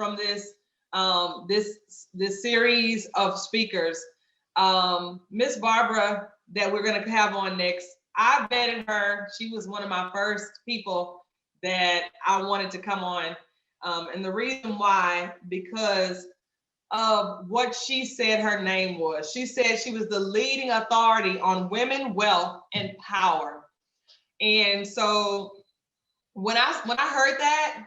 from this series of speakers. Miss Barbara that we're going to have on next, I vetted her. She was one of my first people that I wanted to come on. And the reason why, because of what she said her name was. She said she was the leading authority on women, wealth, and power. And so when I heard that,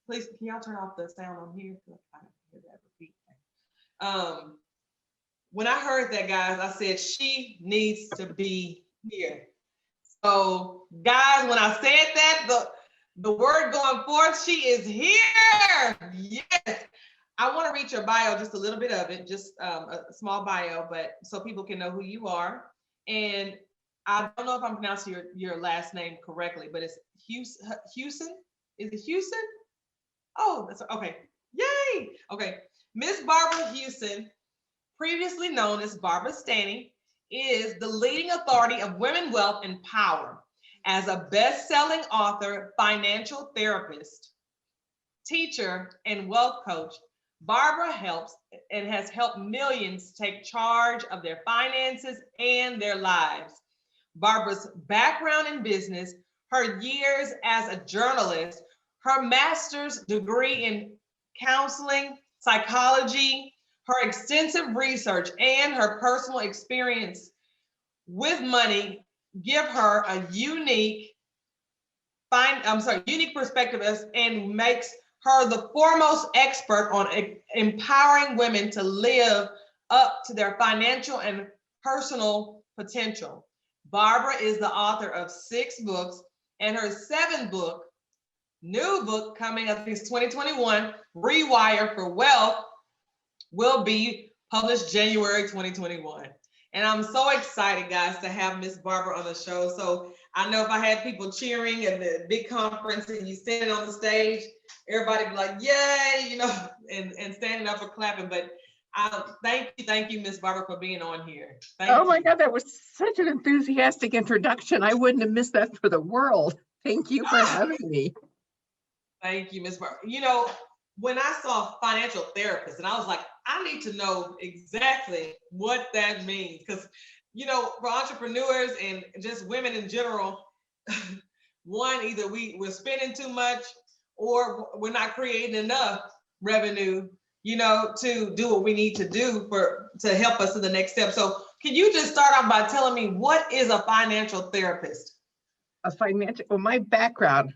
please can y'all turn off the sound on here? I don't hear that repeat. When I heard that, guys, I said she needs to be here. So guys, when I said that, the word going forth, she is here. Yes. I want to read your bio, just a little bit of it, just a small bio, but so people can know who you are. And I don't know if I'm pronouncing your last name correctly, but it's Huson. Is it Houston? Oh, that's okay. Yay. Okay. Miss Barbara Huson, previously known as Barbara Stanny, is the leading authority of women, wealth, and power. As a best-selling author, financial therapist, teacher, and wealth coach, Barbara has helped millions take charge of their finances and their lives. Barbara's background in business, her years as a journalist, her master's degree in counseling, psychology, her extensive research, and her personal experience with money give her a unique perspective and makes her the foremost expert on empowering women to live up to their financial and personal potential. Barbara is the author of 6 books, and her 7th book, new book coming, I think it's 2021, Rewire for Wealth, will be published January 2021. And I'm so excited, guys, to have Miss Barbara on the show. So I know if I had people cheering at the big conference and you standing on the stage, everybody be like, yay, you know, and standing up and clapping. But thank you, Miss Barbara, for being on here. Thank you. My God, that was such an enthusiastic introduction. I wouldn't have missed that for the world. Thank you for having me. Thank you, Miss Barbara. You know, when I saw financial therapist, and I was like, I need to know exactly what that means. Because, you know, for entrepreneurs and just women in general, one, either we're spending too much or we're not creating enough revenue, you know, to do what we need to do to help us in the next step. So can you just start off by telling me, what is a financial therapist? My background,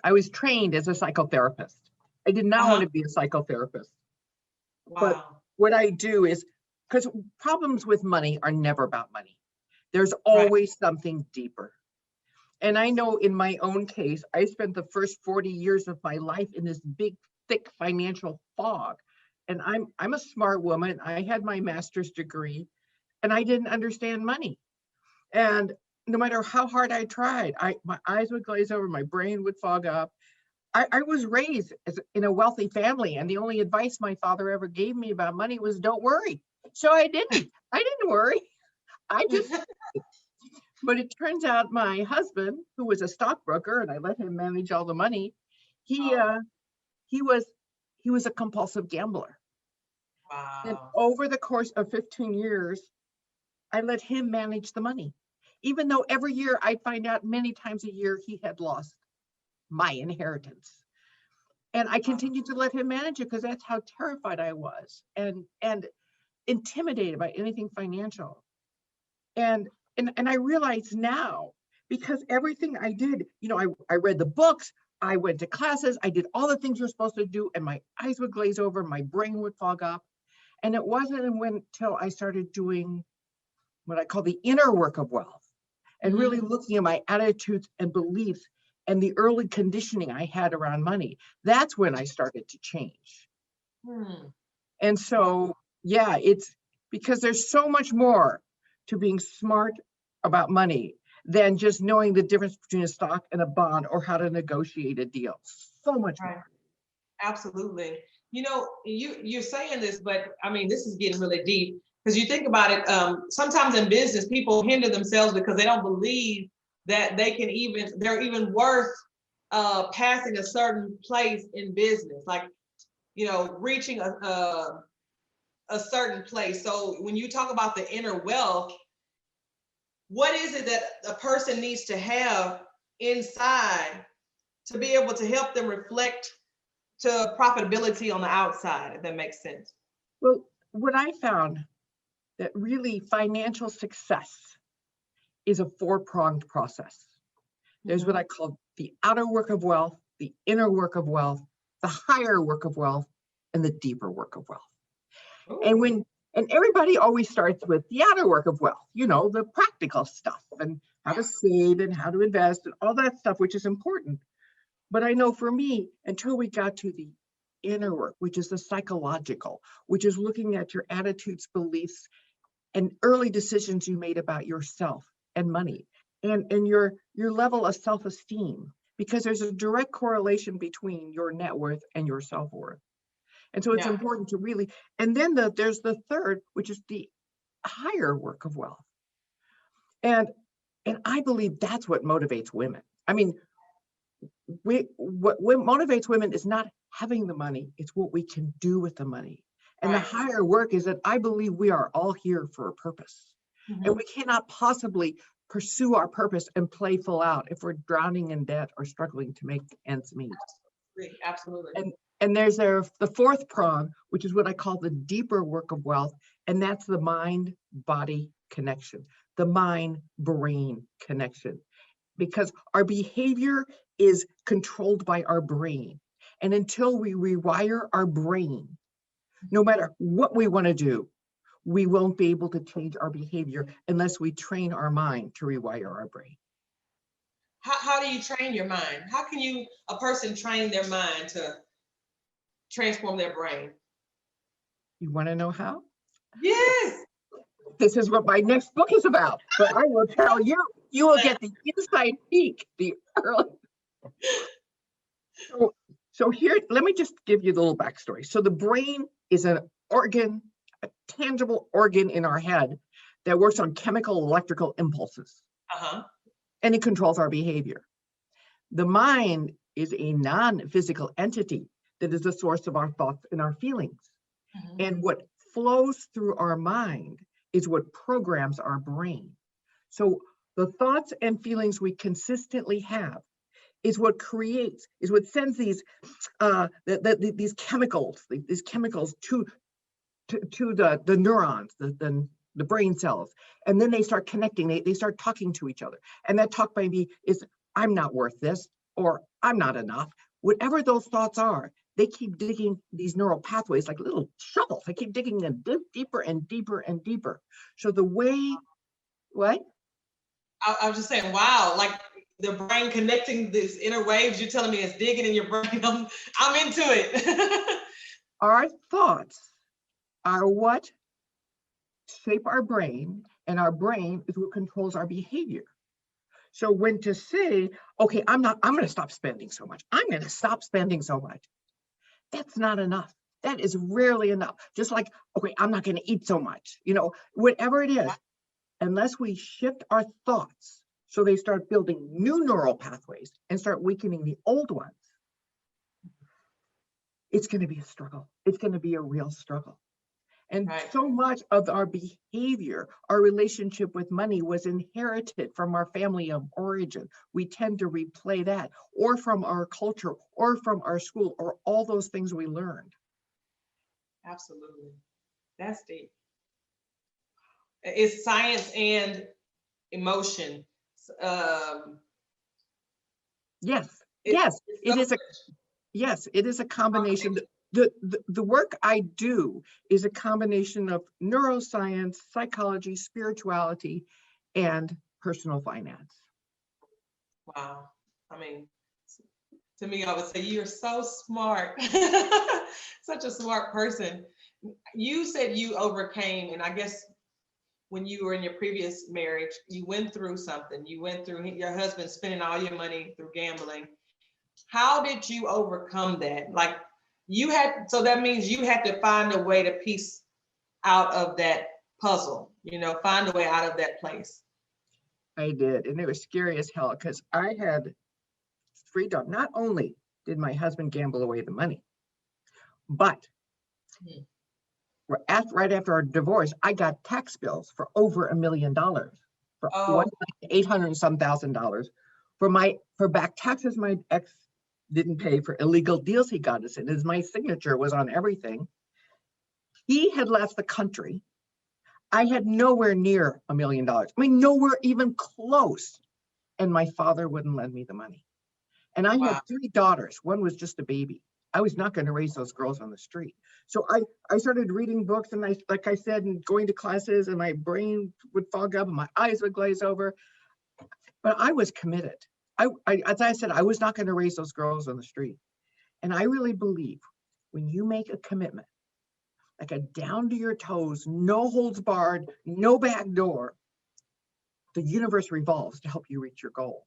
I was trained as a psychotherapist. I did not want to be a psychotherapist. Wow. But what I do is, because problems with money are never about money. There's always something deeper. And I know in my own case, I spent the first 40 years of my life in this big, thick financial fog. And I'm a smart woman. I had my master's degree and I didn't understand money. And no matter how hard I tried, my eyes would glaze over, my brain would fog up. I was raised in a wealthy family, and the only advice my father ever gave me about money was don't worry. So I didn't worry. I just, but it turns out my husband, who was a stockbroker, and I let him manage all the money, he was a compulsive gambler. Wow. And over the course of 15 years, I let him manage the money, even though every year I'd find out many times a year he had lost my inheritance. And I continued to let him manage it because that's how terrified I was and intimidated by anything financial. And I realize now, because everything I did, you know, I read the books, I went to classes, I did all the things you're supposed to do, and my eyes would glaze over, my brain would fog up. And it wasn't until I started doing what I call the inner work of wealth and really looking at my attitudes and beliefs and the early conditioning I had around money, that's when I started to change. And so, yeah, it's because there's so much more to being smart about money than just knowing the difference between a stock and a bond or how to negotiate a deal. So much more. Absolutely. You know, you're saying this, but I mean, this is getting really deep because you think about it. Sometimes in business, people hinder themselves because they don't believe that they're even worth passing a certain place in business. Like reaching a certain place. So when you talk about the inner wealth, what is it that a person needs to have inside to be able to help them reflect to profitability on the outside, if that makes sense? Well, what I found that really financial success is a four-pronged process. There's what I call the outer work of wealth, the inner work of wealth, the higher work of wealth, and the deeper work of wealth. Ooh. And everybody always starts with the outer work of wealth, the practical stuff and how to save and how to invest and all that stuff, which is important. But I know for me, until we got to the inner work, which is the psychological, which is looking at your attitudes, beliefs, and early decisions you made about yourself and money and your level of self-esteem, because there's a direct correlation between your net worth and your self-worth. And so it's Yeah. important to really, and then there's the third, which is the higher work of wealth. And I believe that's what motivates women. I mean, what motivates women is not having the money, it's what we can do with the money. And the Right. higher work is that I believe we are all here for a purpose. And we cannot possibly pursue our purpose and play full out if we're drowning in debt or struggling to make ends meet. Absolutely. And there's the fourth prong, which is what I call the deeper work of wealth, and that's the mind-body connection, the mind-brain connection, because our behavior is controlled by our brain. And until we rewire our brain, no matter what we want to do, we won't be able to change our behavior unless we train our mind to rewire our brain. How do you train your mind? How can a person train their mind to transform their brain? You want to know how? Yes. This is what my next book is about, but I will tell you, you will get the inside peek, the early. So here, let me just give you the little backstory. So the brain is an organ, a tangible organ in our head that works on chemical electrical impulses. And it controls our behavior. The mind is a non-physical entity that is the source of our thoughts and our feelings. And what flows through our mind is what programs our brain. So the thoughts and feelings we consistently have is what sends these chemicals to the neurons, the brain cells, and then they start connecting. They start talking to each other, and that talk maybe is, I'm not worth this, or I'm not enough. Whatever those thoughts are, they keep digging these neural pathways like little shovels. They keep digging them deeper and deeper and deeper. So the way, what? I was just saying, wow, like the brain connecting these inner waves. You're telling me it's digging in your brain. I'm into it. Our thoughts are what shape our brain, and our brain is what controls our behavior. So when to say, okay, I'm going to stop spending so much. I'm going to stop spending so much. That's not enough. That is rarely enough. Just like, okay, I'm not going to eat so much, whatever it is, unless we shift our thoughts so they start building new neural pathways and start weakening the old ones, it's going to be a struggle. It's going to be a real struggle. And so much of our behavior, our relationship with money was inherited from our family of origin. We tend to replay that, or from our culture, or from our school, or all those things we learned. Absolutely. That's deep. It's science and emotion. Yes, it is a combination. The work I do is a combination of neuroscience, psychology, spirituality, and personal finance. Wow. I mean, to me, I would say you're so smart. Such a smart person. You said you overcame, and I guess when you were in your previous marriage, you went through something. You went through your husband spending all your money through gambling. How did you overcome that? Like so that means you had to find a way to piece out of that puzzle, find a way out of that place. I did, and it was scary as hell because I had freedom. Not only did my husband gamble away the money, But Hmm. right after our divorce, I got tax bills for over $1 million, for Oh, 800 and some $1,000 for back taxes my ex didn't pay, for illegal deals he got us in. As my signature was on everything. He had left the country. I had nowhere near $1 million. I mean, nowhere even close. And my father wouldn't lend me the money. And I wow. had 3 daughters. One was just a baby. I was not going to raise those girls on the street. So I started reading books, and like I said, and going to classes, and my brain would fog up and my eyes would glaze over. But I was committed. As I said, I was not going to raise those girls on the street. And I really believe when you make a commitment, like a down to your toes, no holds barred, no back door, the universe revolves to help you reach your goal.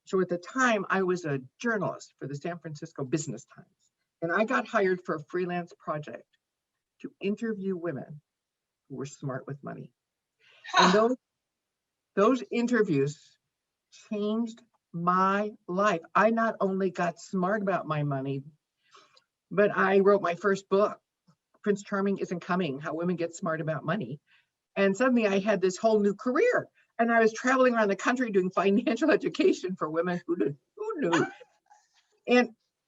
So at the time, I was a journalist for the San Francisco Business Times, and I got hired for a freelance project to interview women who were smart with money. And Ha! those interviews changed my life. I not only got smart about my money, but I wrote my first book, Prince Charming Isn't Coming, How Women Get Smart About Money. And suddenly I had this whole new career. And I was traveling around the country doing financial education for women who knew.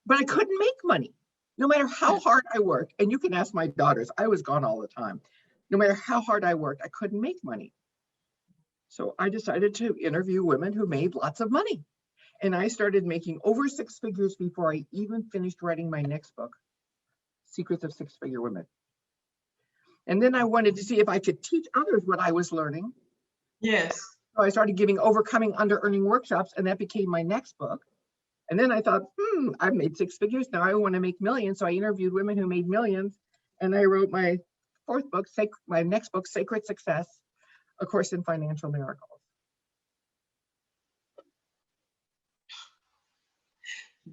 But I couldn't make money. No matter how hard I worked, and you can ask my daughters, I was gone all the time. No matter how hard I worked, I couldn't make money. So I decided to interview women who made lots of money. And I started making over 6 figures before I even finished writing my next book, Secrets of 6-Figure Women. And then I wanted to see if I could teach others what I was learning. Yes. So I started giving overcoming under earning workshops, and that became my next book. And then I thought, I've made 6 figures. Now I want to make millions. So I interviewed women who made millions, and I wrote my 4th book, my next book, Sacred Success, A Course in Financial Miracles.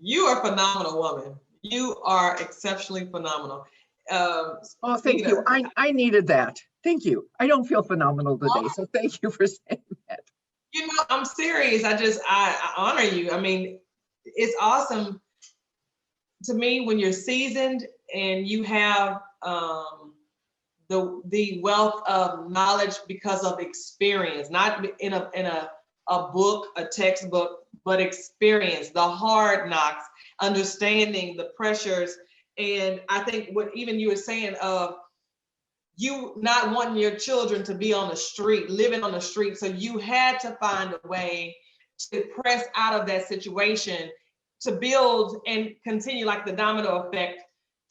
You are a phenomenal woman. You are exceptionally phenomenal. Oh, thank Speaking you. of, I needed that. Thank you. I don't feel phenomenal today. So thank you for saying that. I'm serious. I honor you. I mean, it's awesome to me when you're seasoned and you have the wealth of knowledge because of experience, not in a book, a textbook, but experience, the hard knocks, understanding the pressures. And I think what even you were saying of you not wanting your children to be on the street, living on the street. So you had to find a way to press out of that situation, to build and continue like the domino effect,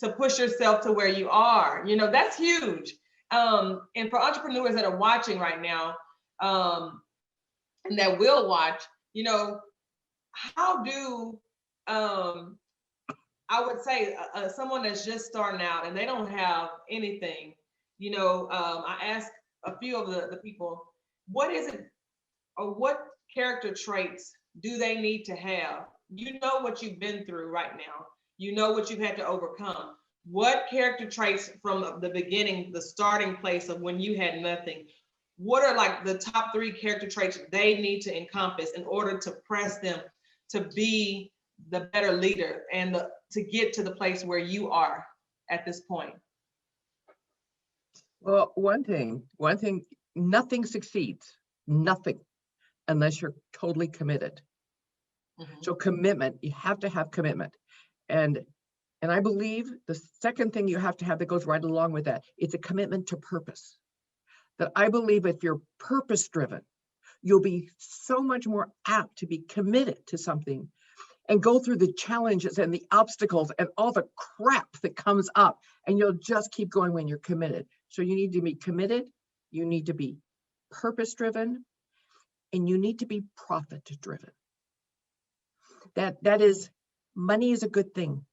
to push yourself to where you are. That's huge. And for entrepreneurs that are watching right now, and that will watch, how do I would say someone that's just starting out and they don't have anything, I asked a few of the people, what is it or what character traits do they need to have? You know what you've been through right now. You know what you've had to overcome. What character traits from the beginning, the starting place of when you had nothing, what are like the top 3 character traits they need to encompass in order to press them to be the better leader and to get to the place where you are at this point? Well, one thing, nothing succeeds, nothing, unless you're totally committed. Mm-hmm. So commitment, you have to have commitment. And I believe the second thing you have to have that goes right along with that, it's a commitment to purpose. That I believe if you're purpose driven, you'll be so much more apt to be committed to something and go through the challenges and the obstacles and all the crap that comes up, and you'll just keep going when you're committed. So you need to be committed, you need to be purpose driven, and you need to be profit driven. That is, money is a good thing.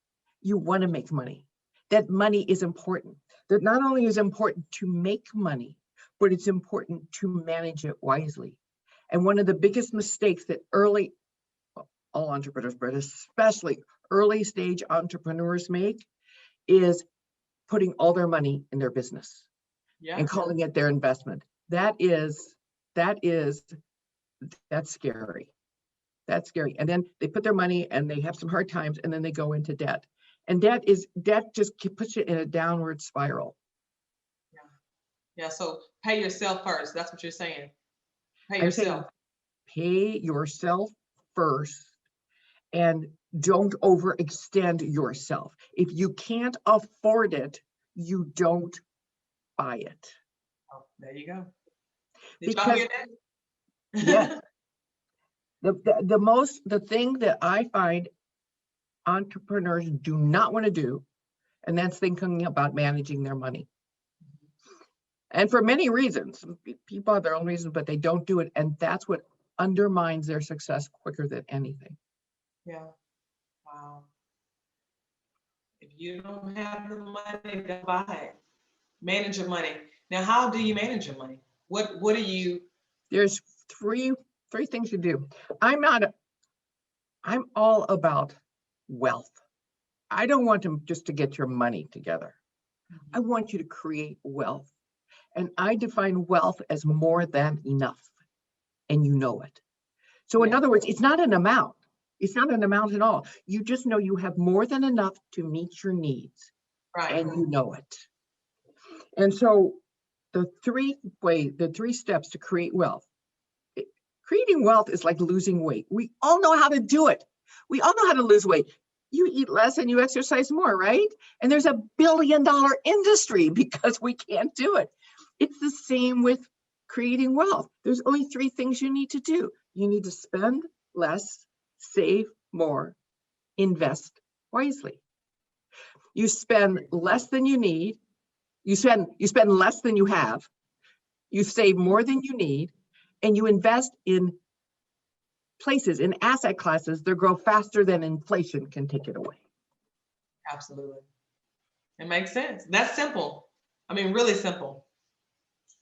You want to make money. That money is important. That not only is important to make money, but it's important to manage it wisely. And one of the biggest mistakes that all entrepreneurs, but especially early stage entrepreneurs make is putting all their money in their business and calling it their investment. That's scary. That's scary. And then they put their money and they have some hard times and then they go into debt. And that just puts it in a downward spiral. Yeah. So pay yourself first. That's what you're saying. Pay I'm saying yourself. pay yourself first and don't overextend yourself. If you can't afford it, you don't buy it. Oh, there you go. Did y'all Because hear that? yes, the thing that I find entrepreneurs do not want to do, and that's thinking about managing their money. And for many reasons, people have their own reasons, but they don't do it. And that's what undermines their success quicker than anything. Yeah. Wow. If you don't have the money, don't buy it. Manage your money. Now, how do you manage your money? What do you? There's three things you do. I'm all about wealth. I don't want them just to get your money together. I want you to create wealth. And I define wealth as more than enough. And you know it. So in other words, it's not an amount. It's not an amount at all. You just know you have more than enough to meet your needs. Right. And you know it. And so the three steps to create wealth. Creating wealth is like losing weight. We all know how to do it. We all know how to lose weight. You eat less and you exercise more, right? And there's $1 billion industry because we can't do it. It's the same with creating wealth. There's only 3 things you need to do. You need to spend less, save more, invest wisely. You spend less than you need. You spend less than you have. You save more than you need, and you invest in places, in asset classes that grow faster than inflation can take it away. Absolutely. It makes sense. That's simple. I mean, really simple.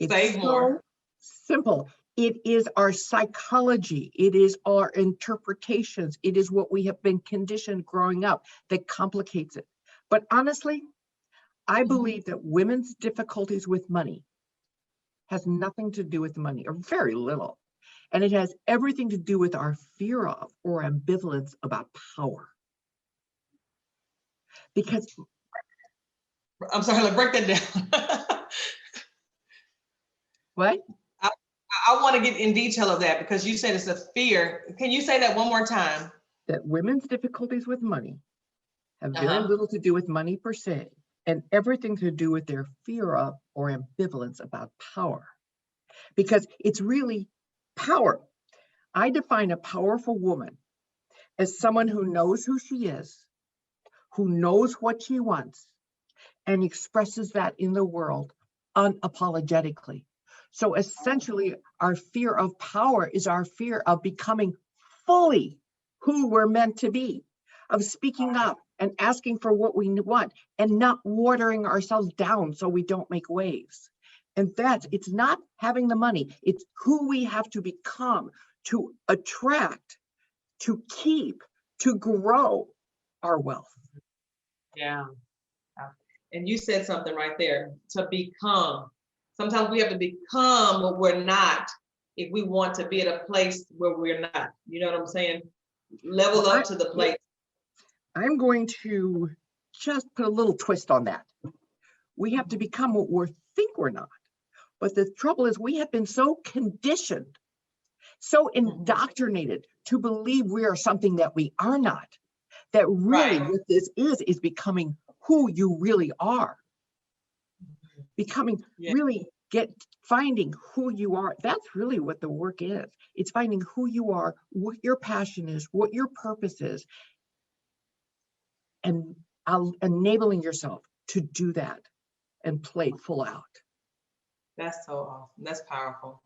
Save more. Simple. It is our psychology. It is our interpretations. It is what we have been conditioned growing up that complicates it. But honestly, I believe that women's difficulties with money has nothing to do with money, or very little. And it has everything to do with our fear of or ambivalence about power. Because I'm sorry, let's break that down. what? I want to get in detail of that because you said it's a fear. Can you say that one more time? That women's difficulties with money have very little to do with money per se, and everything to do with their fear of or ambivalence about power. Because it's really power. I define a powerful woman as someone who knows who she is, who knows what she wants, and expresses that in the world unapologetically. So essentially, our fear of power is our fear of becoming fully who we're meant to be, of speaking up and asking for what we want and not watering ourselves down so we don't make waves. And it's not having the money, it's who we have to become to attract, to keep, to grow our wealth. Yeah. And you said something right there, to become. Sometimes we have to become what we're not if we want to be at a place where we're not. You know what I'm saying? Level up to the plate. I'm going to just put a little twist on that. We have to become what we think we're not. But the trouble is we have been so conditioned, so indoctrinated to believe we are something that we are not, that really what this is becoming who you really are. Becoming really finding who you are. That's really what the work is. It's finding who you are, what your passion is, what your purpose is, and enabling yourself to do that and play full out. That's so awesome. That's powerful.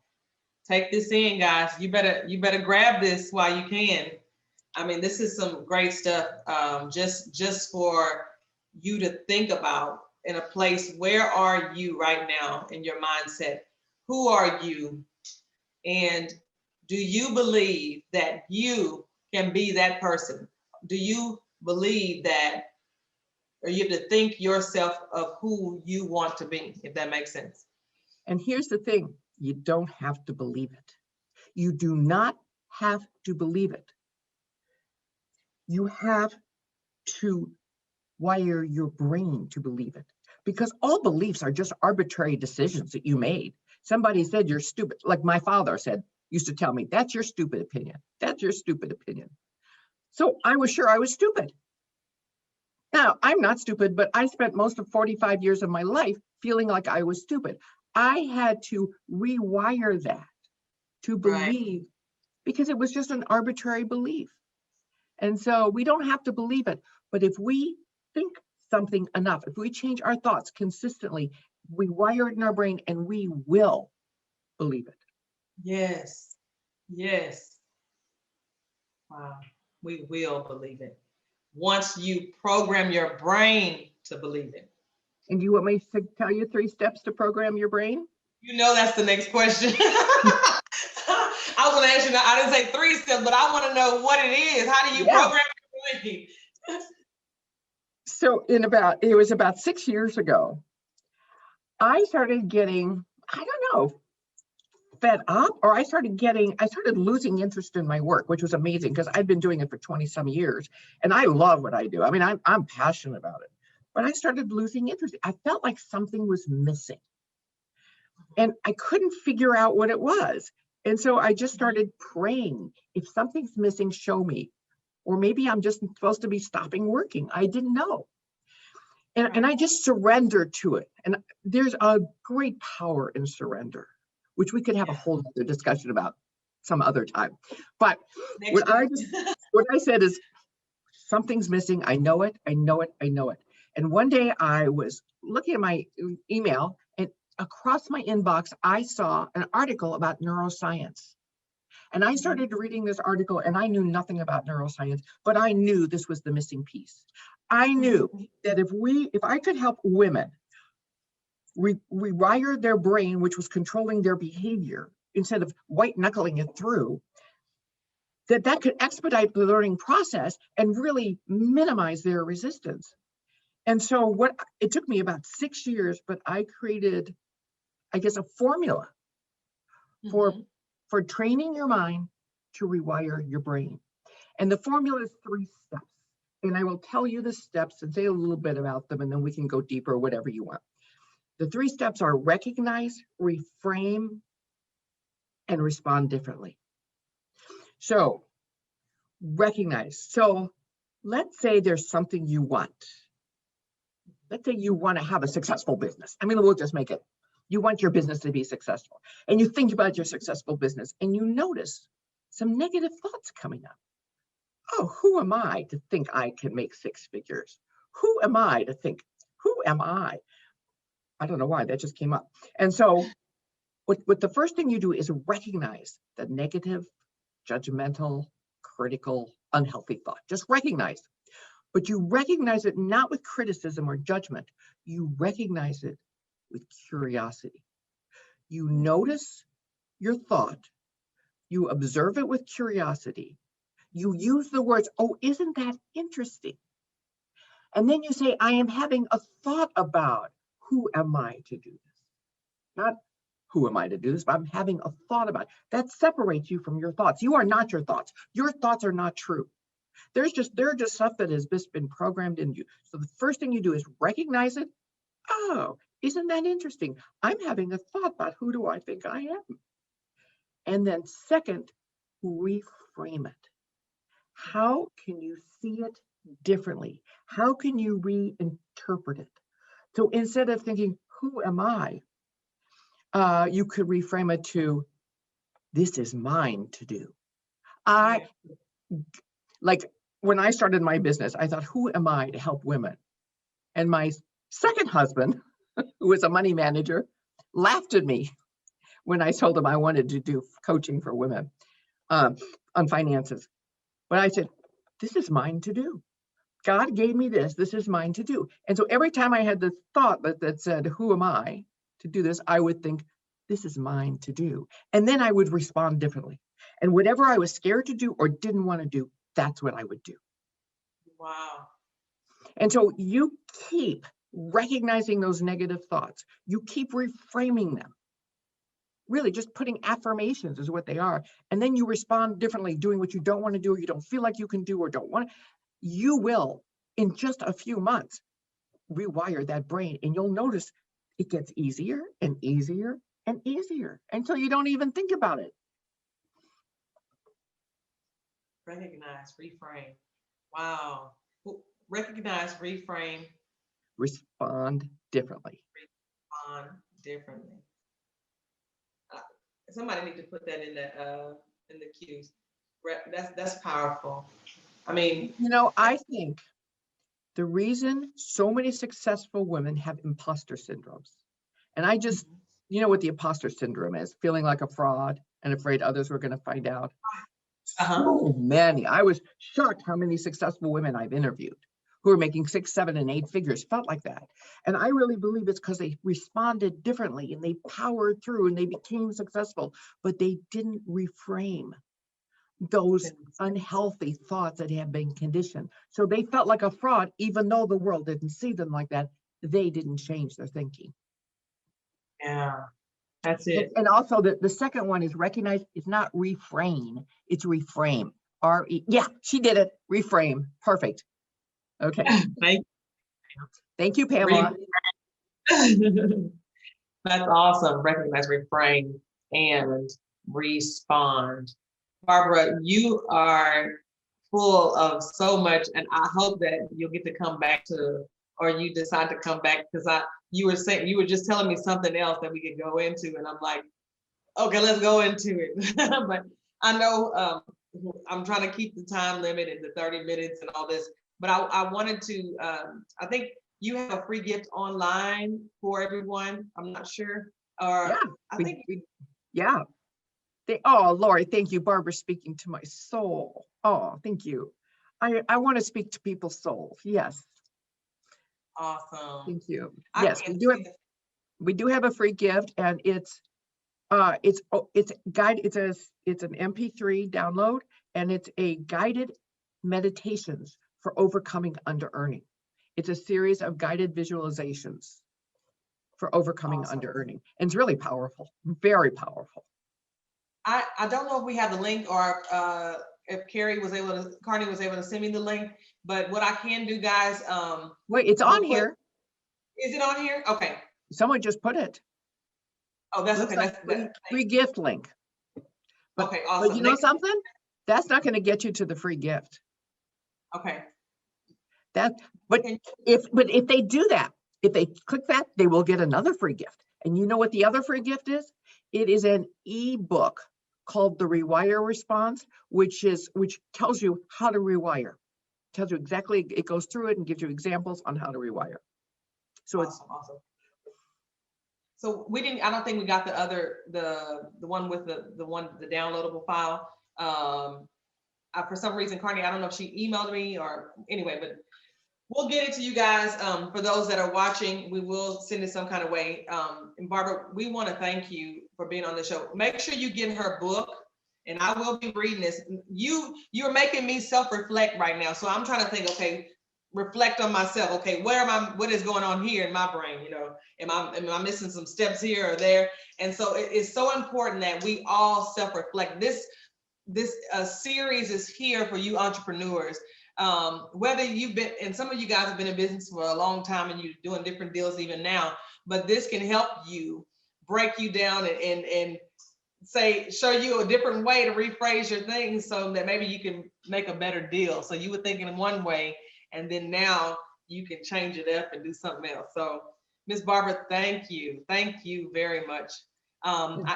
Take this in, guys. You better grab this while you can. I mean, this is some great stuff. Just for you to think about in a place. Where are you right now in your mindset? Who are you? And do you believe that you can be that person? Do you believe that, or you have to think yourself of who you want to be, if that makes sense? And here's the thing, you don't have to believe it. You do not have to believe it. You have to wire your brain to believe it. Because all beliefs are just arbitrary decisions that you made. Somebody said you're stupid, like my father used to tell me, that's your stupid opinion. That's your stupid opinion. So I was sure I was stupid. Now, I'm not stupid, but I spent most of 45 years of my life feeling like I was stupid. I had to rewire that to Right. believe, because it was just an arbitrary belief. And so we don't have to believe it. But if we think something enough, if we change our thoughts consistently, we wire it in our brain and we will believe it. Yes. Yes. Wow. We will believe it. Once you program your brain to believe it. And do you want me to tell you 3 steps to program your brain? You know that's the next question. I was going to ask you, I didn't say 3 steps, but I want to know what it is. How do you program your brain? So it was about 6 years ago, I started getting, I don't know, fed up, or I started losing interest in my work, which was amazing because I'd been doing it for 20 some years and I love what I do. I mean, I'm passionate about it, but I started losing interest. I felt like something was missing and I couldn't figure out what it was. And so I just started praying, if something's missing, show me. Or maybe I'm just supposed to be stopping working. I didn't know. And I just surrendered to it. And there's a great power in surrender, which we could have a whole other discussion about some other time. But what I said is, something's missing. I know it. I know it. I know it. And one day I was looking at my email, and across my inbox, I saw an article about neuroscience. And I started reading this article and I knew nothing about neuroscience, but I knew this was the missing piece. I knew that if I could help women rewire their brain, which was controlling their behavior, instead of white knuckling it through, that could expedite the learning process and really minimize their resistance. And so it took me about 6 years, but I created, I guess, a formula for training your mind to rewire your brain. And the formula is 3 steps. And I will tell you the steps and say a little bit about them, and then we can go deeper, whatever you want. The 3 steps are recognize, reframe, and respond differently. So recognize. So let's say there's something you want. Let's say you want to have a successful business. I mean, we'll just make it. You want your business to be successful. And you think about your successful business and you notice some negative thoughts coming up. Oh, who am I to think I can make 6 figures? Who am I to think? Who am I? I don't know why that just came up. And so what the first thing you do is recognize the negative, judgmental, critical, unhealthy thought. Just recognize. But you recognize it not with criticism or judgment. You recognize it with curiosity. You notice your thought. You observe it with curiosity. You use the words, oh, isn't that interesting? And then you say, I am having a thought about who am I to do this? Not who am I to do this, but I'm having a thought about it. That separates you from your thoughts. You are not your thoughts. Your thoughts are not true. They're just stuff that has just been programmed in you. So the first thing you do is recognize it. Oh, isn't that interesting? I'm having a thought about who do I think I am? And then second, reframe it. How can you see it differently? How can you reinterpret it? So instead of thinking, who am I? You could reframe it to, this is mine to do. Like when I started my business, I thought, who am I to help women? And my second husband, who was a money manager, laughed at me when I told him I wanted to do coaching for women on finances. But I said, this is mine to do. God gave me this. This is mine to do. And so every time I had this thought that said, who am I to do this? I would think, this is mine to do. And then I would respond differently. And whatever I was scared to do or didn't want to do, that's what I would do. Wow. And so you keep recognizing those negative thoughts. You keep reframing them. Really just putting affirmations is what they are. And then you respond differently, doing what you don't want to do, or you don't feel like you can do, or don't want to. You will in just a few months, rewire that brain, and you'll notice it gets easier and easier and easier until you don't even think about it. Recognize, reframe. Wow. Recognize, reframe, Respond differently. respond differently. Somebody need to put that in the cues. That's powerful. I mean, You know, I think the reason so many successful women have imposter syndromes, and I just, you know what the imposter syndrome is, feeling like a fraud and afraid others were going to find out. So many. I was shocked how many successful women I've interviewed who are making 6, 7, and 8 figures felt like that. And I really believe it's because they responded differently and they powered through and they became successful, but they didn't reframe those unhealthy thoughts that have been conditioned. So they felt like a fraud, even though the world didn't see them like that. They didn't change their thinking. Yeah, that's it. And also the second one is recognize. It's not refrain, it's reframe. Yeah, she did it. Reframe. Perfect. Okay. Thank you, Pamela. That's awesome. Recognize, reframe, and respond. Barbara, you are full of so much, and I hope that you'll get to come back to, or you decide to come back, because you were just telling me something else that we could go into, and I'm like, okay, let's go into it. But I know I'm trying to keep the time limit and the 30 minutes and all this, but I wanted to, I think you have a free gift online for everyone. I'm not sure, or Yeah, I think yeah. Oh, Lori, thank you. Barbara speaking to my soul. Oh, thank you. I want to speak to people's souls. Yes. awesome. Thank you. Yes, we do have a free gift, and it's guide. It's an MP3 download, and it's a guided meditations for overcoming under earning. It's a series of guided visualizations for overcoming under earning, and it's really powerful, very powerful. I don't know if we have the link, or if Carney was able to send me the link, but what I can do, guys, wait, it's on here. Is it on here? Okay. Someone just put it. Oh, that's okay. That's free gift link. But, okay, awesome. But you know something? That's not going to get you to the free gift. Okay. But if they do that, if they click that, they will get another free gift. And you know what the other free gift is? It is an ebook called The Rewire Response, which tells you how to rewire. Tells you exactly, it goes through it and gives you examples on how to rewire. So awesome. So I don't think we got the one with the downloadable file. For some reason, Carney, I don't know if she emailed me or anyway, but we'll get it to you guys. For those that are watching, we will send it some kind of way. And Barbara, we want to thank you for being on the show. Make sure you get her book, and I will be reading this. You're making me self-reflect right now. So I'm trying to think, okay, reflect on myself. Okay, what is going on here in my brain? You know, am I missing some steps here or there? And so it's so important that we all self-reflect. This series is here for you entrepreneurs. Whether you've been, and some of you guys have been in business for a long time and you're doing different deals even now, but this can help you break you down and show you a different way to rephrase your things so that maybe you can make a better deal. So you were thinking in one way, and then now you can change it up and do something else. So Miss Barbara, thank you very much.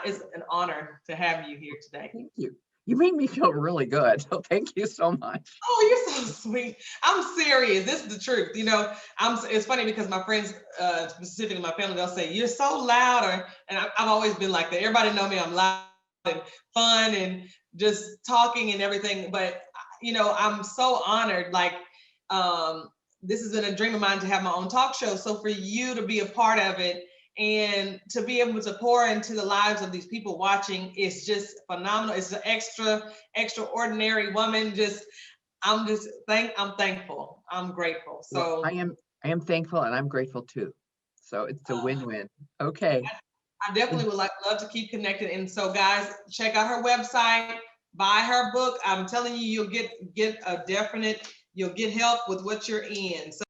It's an honor to have you here today. Thank you. You made me feel really good. So thank you so much. Oh, you're so sweet. I'm serious. This is the truth. You know, it's funny because my friends, specifically my family, they'll say, you're so loud. And I've always been like that. Everybody know me. I'm loud and fun and just talking and everything. But, you know, I'm so honored. Like, this has been a dream of mine to have my own talk show. So for you to be a part of it, and to be able to pour into the lives of these people watching, it's just phenomenal. It's an extraordinary woman. I'm thankful. I'm grateful. So well, I am thankful, and I'm grateful too. So it's a win-win. Okay. I definitely would love to keep connected. And so guys, check out her website, buy her book. I'm telling you, you'll get a definite, you'll get help with what you're in. So